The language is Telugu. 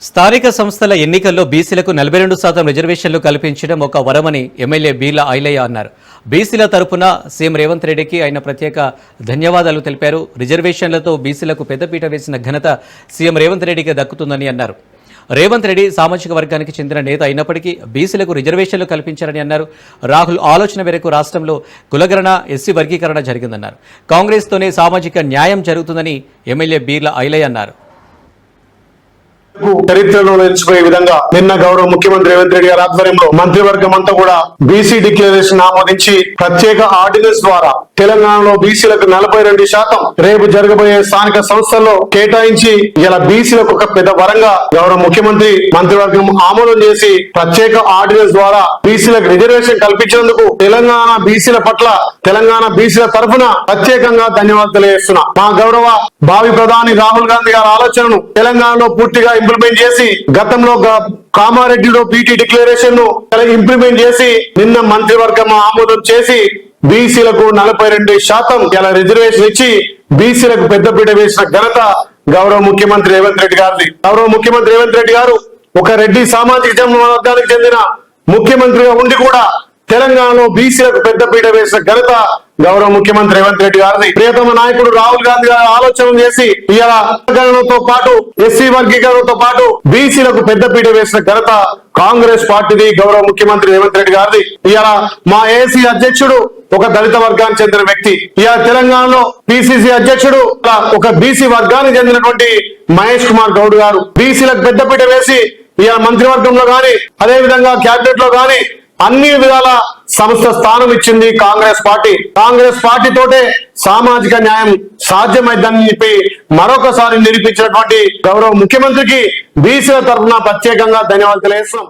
స్థానిక సంస్థల ఎన్నికల్లో బీసీలకు 42% రిజర్వేషన్లు కల్పించడం ఒక వరమని ఎమ్మెల్యే బీర్ల ఐలయ్య అన్నారు. బీసీల తరపున సీఎం రేవంత్ రెడ్డికి ఆయన ప్రత్యేక ధన్యవాదాలు తెలిపారు. రిజర్వేషన్లతో బీసీలకు పెద్దపీట వేసిన ఘనత సీఎం రేవంత్ రెడ్డికి దక్కుతుందని అన్నారు. రేవంత్ రెడ్డి సామాజిక వర్గానికి చెందిన నేత అయినప్పటికీ బీసీలకు రిజర్వేషన్లు కల్పించారని అన్నారు. రాహుల్ ఆలోచన మేరకు రాష్ట్రంలో కులగణన, ఎస్సీ వర్గీకరణ జరిగిందన్నారు. కాంగ్రెస్తోనే సామాజిక న్యాయం జరుగుతుందని ఎమ్మెల్యే బీర్ల ఐలయ్య అన్నారు. చరిత్రలో నిలిచిపోయే విధంగా నిన్న గౌరవ ముఖ్యమంత్రి రేవంత్ రెడ్డి గారి ఆధ్వర్యంలో మంత్రివర్గం అంతా కూడా బీసీ డిక్లరేషన్ ఆమోదించి ప్రత్యేక ఆర్డినెన్స్ ద్వారా తెలంగాణలో బీసీలకు 42% రేపు జరగబోయే స్థానిక సంస్థల్లో కేటాయించి ఇలా బీసీలకు ఒక పెద్ద వరంగా గౌరవ ముఖ్యమంత్రి మంత్రివర్గం ఆమోదం చేసి ప్రత్యేక ఆర్డినెన్స్ ద్వారా బీసీలకు రిజర్వేషన్ కల్పించినందుకు తెలంగాణ బీసీల పట్ల తెలంగాణ బీసీల తరఫున ప్రత్యేకంగా ధన్యవాదాలు తెలియజేస్తున్నా. మా గౌరవ భావి ప్రధాని రాహుల్ గాంధీ గారి ఆలోచనను తెలంగాణలో పూర్తిగా ఇంప్లిమెంట్ చేసి గతంలో కామారెడ్డిలో బీటీ డిక్లరేషన్ ను ఇంప్లిమెంట్ చేసి నిన్న మంత్రివర్గం ఆమోదం చేసి బీసీలకు 42% ఇలా రిజర్వేషన్ ఇచ్చి బీసీలకు పెద్దపీట వేసిన ఘనత గౌరవ ముఖ్యమంత్రి రేవంత్ రెడ్డి గారిది. గౌరవ ముఖ్యమంత్రి రేవంత్ రెడ్డి గారు ఒక రెడ్డి సామాజిక వర్గానికి చెందిన ముఖ్యమంత్రిగా ఉండి కూడా తెలంగాణలో బీసీలకు పెద్దపీట వేసిన ఘనత గౌరవ ముఖ్యమంత్రి రేవంత్ రెడ్డి గారిది. ప్రియతమ నాయకుడు రాహుల్ గాంధీ గారు ఆలోచన చేసి ఇలా గణనతో పాటు ఎస్సీ వర్గీకరణతో పాటు బీసీలకు పెద్దపీట వేసిన ఘనత కాంగ్రెస్ పార్టీది, గౌరవ ముఖ్యమంత్రి రేవంత్ రెడ్డి గారిది. ఇలా మా ఏసీ అధ్యక్షుడు ఒక దళిత వర్గానికి చెందిన వ్యక్తి, ఇలా తెలంగాణలో పిసిసి అధ్యక్షుడు ఒక బీసీ వర్గానికి చెందినటువంటి మహేష్ కుమార్ గౌడ్ గారు బీసీలకు పెద్దపీట వేసి ఇలా మంత్రివర్గంలో గాని అదే విధంగా క్యాబినెట్ లో గాని అన్ని విధాల సంస్థ స్థానం ఇచ్చింది కాంగ్రెస్ పార్టీ. కాంగ్రెస్ పార్టీ తోటే సామాజిక న్యాయం సాధ్యమైందని చెప్పి మరొకసారి నిరూపించినటువంటి గౌరవ ముఖ్యమంత్రికి బీసీల తరఫున ప్రత్యేకంగా ధన్యవాదాలు తెలియజేస్తున్నాం.